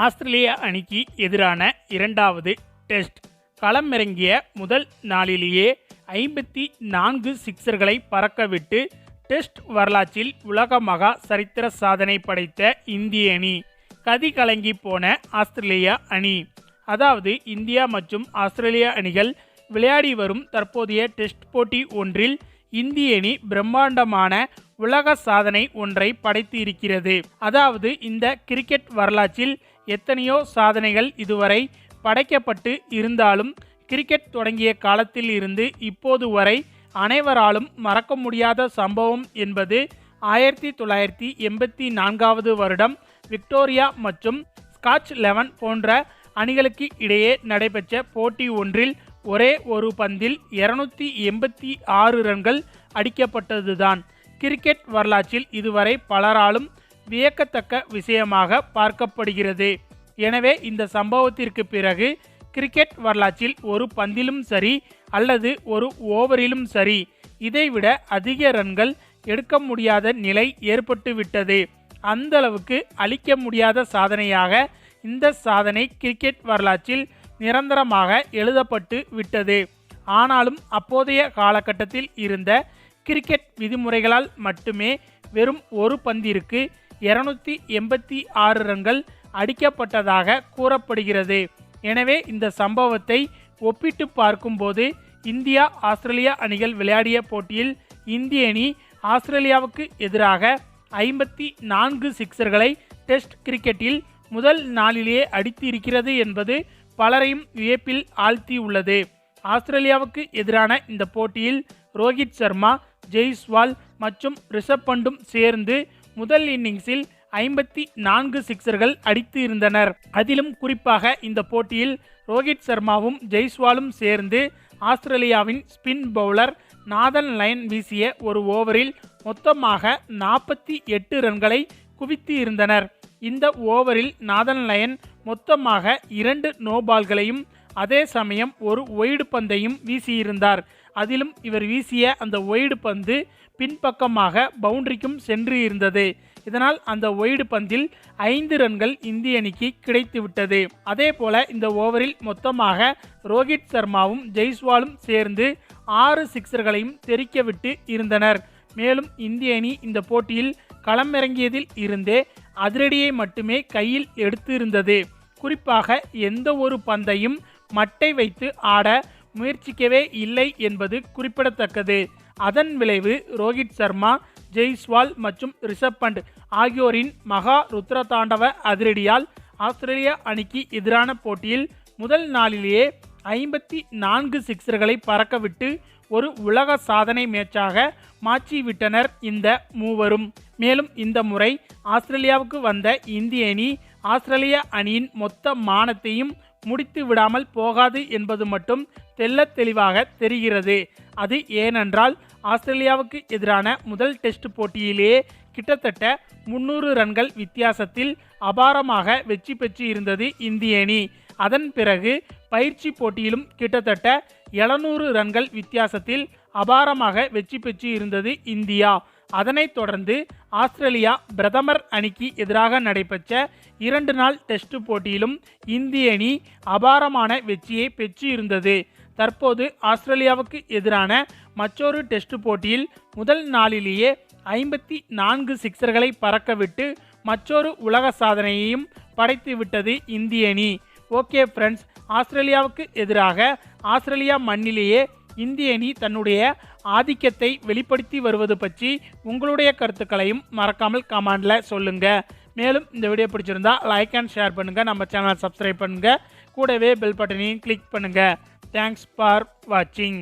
ஆஸ்திரேலிய அணிக்கு எதிரான இரண்டாவது டெஸ்ட். களமிறங்கிய முதல் நாளிலேயே 54 சிக்சர்களை பறக்கவிட்டு டெஸ்ட் வரலாற்றில் உலக மகா சரித்திர சாதனை படைத்த இந்திய அணி. கதி கலங்கி போன ஆஸ்திரேலியா அணி. அதாவது இந்தியா மற்றும் ஆஸ்திரேலியா அணிகள் விளையாடி வரும் தற்போதைய டெஸ்ட் போட்டி ஒன்றில் இந்திய அணி பிரம்மாண்டமான உலக சாதனை ஒன்றை படைத்து இருக்கிறது. அதாவது இந்த கிரிக்கெட் வரலாற்றில் எத்தனையோ சாதனைகள் இதுவரை படைக்கப்பட்டு இருந்தாலும் கிரிக்கெட் தொடங்கிய காலத்தில் இருந்து இப்போது வரை அனைவராலும் மறக்க முடியாத சம்பவம் என்பது 1984 வருடம் விக்டோரியா மற்றும் ஸ்காட்ச் 11 போன்ற அணிகளுக்கு இடையே நடைபெற்ற போட்டி ஒன்றில் ஒரே ஒரு பந்தில் 286 ரன்கள் அடிக்கப்பட்டதுதான். கிரிக்கெட் வரலாற்றில் இதுவரை பலராலும் வியக்கத்தக்க விஷயமாக பார்க்கப்படுகிறது. எனவே இந்த சம்பவத்திற்கு பிறகு கிரிக்கெட் வரலாற்றில் ஒரு பந்திலும் சரி அல்லது ஒரு ஓவரிலும் சரி இதைவிட அதிக ரன்கள் எடுக்க முடியாத நிலை ஏற்பட்டுவிட்டது. அந்த அளவுக்கு அழிக்க முடியாத சாதனையாக இந்த சாதனை கிரிக்கெட் வரலாற்றில் நிரந்தரமாக எழுதப்பட்டு விட்டது. ஆனாலும் அப்போதைய காலகட்டத்தில் இருந்த கிரிக்கெட் விதிமுறைகளால் மட்டுமே வெறும் ஒரு பந்திற்கு 286 ரன்கள் அடிக்கப்பட்டதாக கூறப்படுகிறது. எனவே இந்த சம்பவத்தை ஒப்பிட்டு பார்க்கும்போது இந்தியா ஆஸ்திரேலியா அணிகள் விளையாடிய போட்டியில் இந்திய அணி ஆஸ்திரேலியாவுக்கு எதிராக 54 சிக்சர்களை டெஸ்ட் கிரிக்கெட்டில் முதல் நாளிலேயே அடித்து இருக்கிறது என்பது பலரையும் வியப்பில் ஆழ்த்தியுள்ளது. ஆஸ்திரேலியாவுக்கு எதிரான இந்த போட்டியில் ரோஹித் சர்மா, ஜெய்ஸ்வால் மற்றும் ரிஷப் பண்டும் சேர்ந்து முதல் இன்னிங்ஸில் 54 சிக்சர்கள் அடித்து இருந்தனர். அதிலும் குறிப்பாக இந்த போட்டியில் ரோஹித் சர்மாவும் ஜெய்ஸ்வாலும் சேர்ந்து ஆஸ்திரேலியாவின் ஸ்பின் பவுலர் நாதன் லயன் வீசிய ஒரு ஓவரில் மொத்தமாக 48 ரன்களை குவித்து இருந்தனர். இந்த ஓவரில் நாதன் லயன் மொத்தமாக 2 நோபால்களையும் அதே சமயம் ஒரு ஒய்டு பந்தையும் வீசியிருந்தார். அதிலும் இவர் வீசிய அந்த ஒய்டு பந்து பின்பக்கமாக பவுண்டரிக்கும் சென்று இருந்தது. இதனால் அந்த ஒய்டு பந்தில் 5 ரன்கள் இந்திய அணிக்கு கிடைத்துவிட்டது. அதே போல இந்த ஓவரில் மொத்தமாக ரோஹித் சர்மாவும் ஜெய்ஸ்வாலும் சேர்ந்து 6 சிக்சர்களையும் தெரிக்கவிட்டு இருந்தனர். மேலும் இந்திய அணி இந்த போட்டியில் களமிறங்கியதில் இருந்தே அதிரடியை மட்டுமே கையில் எடுத்து இருந்தது. குறிப்பாக எந்த ஒரு பந்தையும் மட்டை வைத்து ஆட முயற்சிக்கவே இல்லை என்பது குறிப்பிடத்தக்கது. அதன் விளைவு ரோஹித் சர்மா, ஜெய்ஸ்வால் மற்றும் ரிஷப் பண்ட் ஆகியோரின் மகா ருத்ரதாண்டவ அதிரடியால் ஆஸ்திரேலியா அணிக்கு எதிரான போட்டியில் முதல் நாளிலேயே 54 சிக்சர்களை பறக்கவிட்டு ஒரு உலக சாதனை மேட்சாக மாற்றிவிட்டனர் இந்த மூவரும். மேலும் இந்த முறை ஆஸ்திரேலியாவுக்கு வந்த இந்திய அணி ஆஸ்திரேலிய அணியின் மொத்த மானத்தையும் முடித்து விடாமல் போகாது என்பது மட்டும் தெள்ளத் தெளிவாக தெரிகிறது. அது ஏனென்றால் ஆஸ்திரேலியாவுக்கு எதிரான முதல் டெஸ்ட் போட்டியிலேயே கிட்டத்தட்ட 300 ரன்கள் வித்தியாசத்தில் அபாரமாக வெற்றி பெற்று இருந்தது இந்திய அணி. அதன் பிறகு பயிற்சி போட்டியிலும் கிட்டத்தட்ட 700 ரன்கள் வித்தியாசத்தில் அபாரமாக வெற்றி பெற்று இருந்தது இந்தியா. அதனைத் தொடர்ந்து ஆஸ்திரேலியா பிரதமர் அணிக்கு எதிராக நடைபெற்ற 2 நாள் டெஸ்ட் போட்டியிலும் இந்திய அணி அபாரமான வெற்றியை பெற்று இருந்தது. தற்போது ஆஸ்திரேலியாவுக்கு எதிரான மற்றொரு டெஸ்ட் போட்டியில் முதல் நாளிலேயே 54 சிக்சர்களை பறக்கவிட்டு மற்றொரு உலக சாதனையையும் படைத்து விட்டது இந்திய அணி. ஓகே ஃப்ரெண்ட்ஸ், ஆஸ்திரேலியாவுக்கு எதிராக ஆஸ்திரேலியா மண்ணிலேயே இந்திய அணி தன்னுடைய ஆதிக்கத்தை வெளிப்படுத்தி வருவது பற்றி உங்களுடைய கருத்துக்களையும் மறக்காமல் கமெண்டில் சொல்லுங்கள். மேலும் இந்த வீடியோ பிடிச்சிருந்தா லைக் அண்ட் ஷேர் பண்ணுங்கள், நம்ம சேனலை சப்ஸ்கிரைப் பண்ணுங்கள், கூடவே பெல் பட்டனையும் கிளிக் பண்ணுங்கள். தேங்க்ஸ் ஃபார் வாட்சிங்.